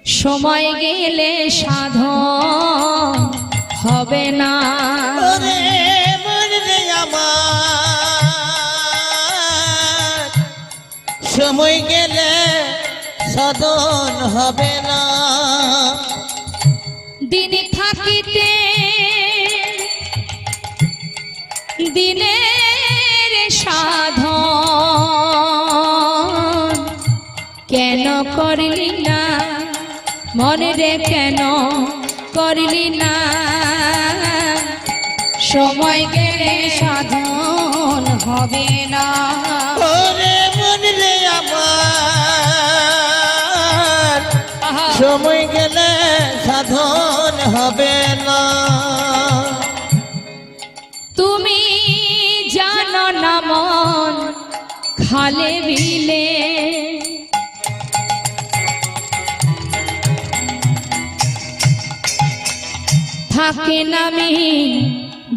সময় গেলে সাধন হবে না। সময় গেলে সাধন হবে না। দিনে থাকিতে দিনের সাধন কেন করলি না মনে রে, কেন করলি না? সময় গেলে সাধন হবে না। ওরে মন রে আমার, সময় গেলে সাধন হবে না। তুমি জানো না মন খালে বিলে থাকে নামি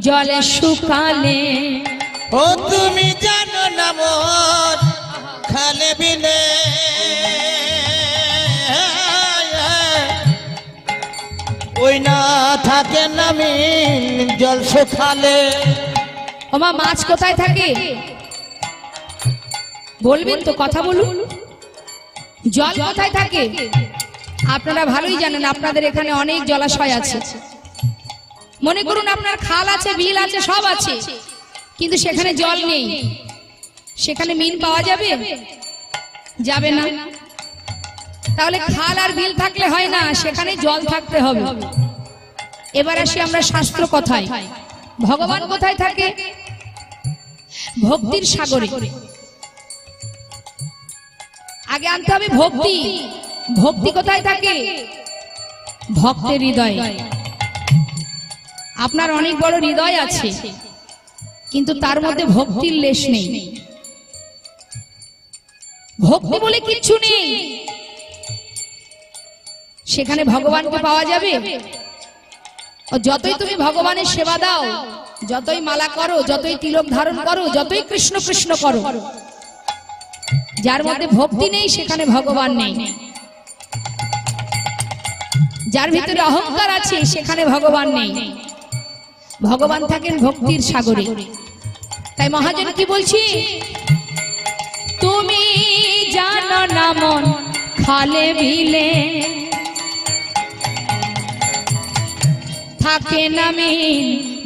জলে শুকালে। ও তুমি জানো না মন খালে বিলে ওই না থাকে নামি জল শুকালে। ওমা মাছ কোথায় থাকে বলবেন তো, কথা বলুন। জল কোথায় থাকে আপনারা ভালোই জানেন, আপনাদের এখানে অনেক জলাশয় আছে। মনে করুন আপনার খাল আছে, বিল আছে, সব আছে, কিন্তু সেখানে জল নেই, সেখানে মিন পাওয়া যাবে? যাবে না। তাহলে খাল আর বিল থাকলে হয় না, সেখানে জল থাকতে হবে। এবার আসি আমরা শাস্ত্র কথায়। ভগবান কোথায় থাকে? ভক্তির সাগরে। আগে আনতে হবে ভক্তি। ভক্তি কোথায় থাকে? ভক্তের হৃদয়ে। আপনার অনেক বড় হৃদয় আছে, কিন্তু তার মধ্যে ভক্তির লেশ নেই। ভক্তি বলে কিচ্ছু নেই, সেখানে ভগবানকে পাওয়া যাবে? যতই তুমি ভগবানের সেবা দাও, যতই মালা করো, যতই তিলক ধারণ করো, যতই কৃষ্ণ কৃষ্ণ করো, যার মধ্যে ভক্তি নেই সেখানে ভগবান নেই। যার ভিতরে অহংকার আছে সেখানে ভগবান নেই। ভগবান থাকেন ভক্তির সাগরে। তাই মহাজন কি বলছি? তুমি জানো না মন খালে বিলে থাকে নামি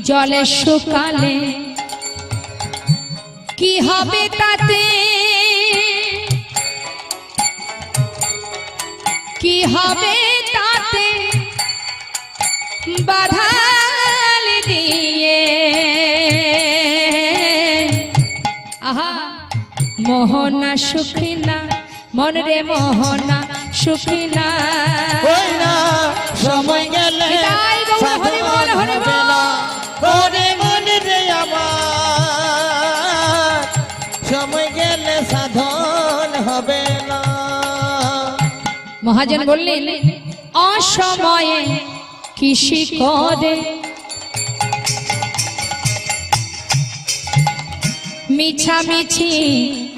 জলে শুকালে। কি হবে তাতে, কি হবে তাতে বাধাল দিয়ে? আহা মোহনা সুখী না মন রে, মোহনা সুখী না। ওই না সময় গেলে সাধন হবে না। ওরে মন রে আমার, সময় গেলে সাধন হবে না। মহাজন বললেন অসময়ে কৃষি করে মিছামিছি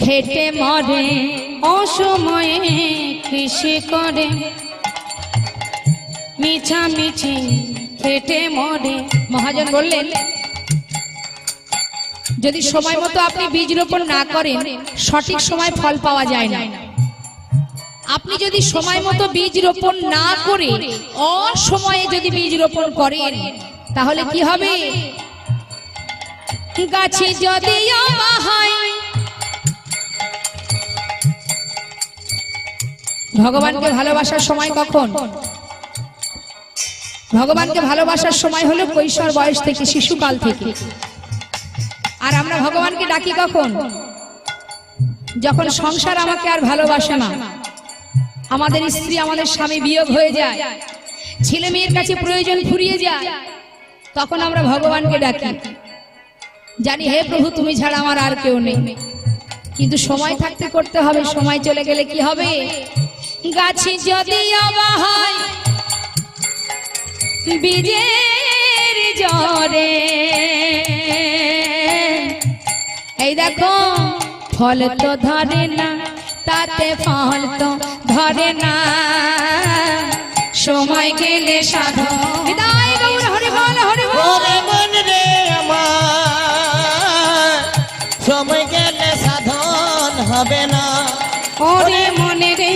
খেটে মরে। অসময়ে কৃষি করে মিছামিছি খেটে মরে। মহাজন বললেন যদি সময় মতো আপনি বীজ রোপণ না করেন, সঠিক সময় ফল পাওয়া যায় না। আপনি যদি সময় মতো বীজ রোপণ না করে অসময়ে যদি বীজ রোপণ করেন, তাহলে কি হবে? গাছে যদি হয়, ভগবানকে ভালোবাসার সময় কখন? ভগবানকে ভালোবাসার সময় হলো কৈশোর বয়স থেকে, শিশুকাল থেকে। আর আমরা ভগবানকে ডাকি কখন? যখন সংসার আমাকে আর ভালোবাসে না, আমাদের স্ত্রী আমাদের স্বামী বিয়োগ হয়ে যায়, ছেলে মেয়ের কাছে প্রয়োজন ফুরিয়ে যায়, তখন আমরা ভগবানকে ডাকি, জানি হে প্রভু তুমি ছাড়া আমার আর কেউ নেই। কিন্তু সময় থাকতে করতে হবে, সময় চলে গেলে কি হবে? গাছে যদি হয় বীজের জ্বরে, এই দেখো ফল তো ধরে না, তাতে ফল তো ধরে না। সময় গেলে সাধন বিদায় গৌর হরি বল হরি বল ওরে মন রে আমার সময় গেলে সাধন হবে না ওরে মনে রে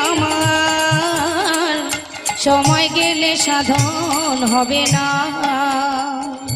আমার সময় গেলে সাধন হবে না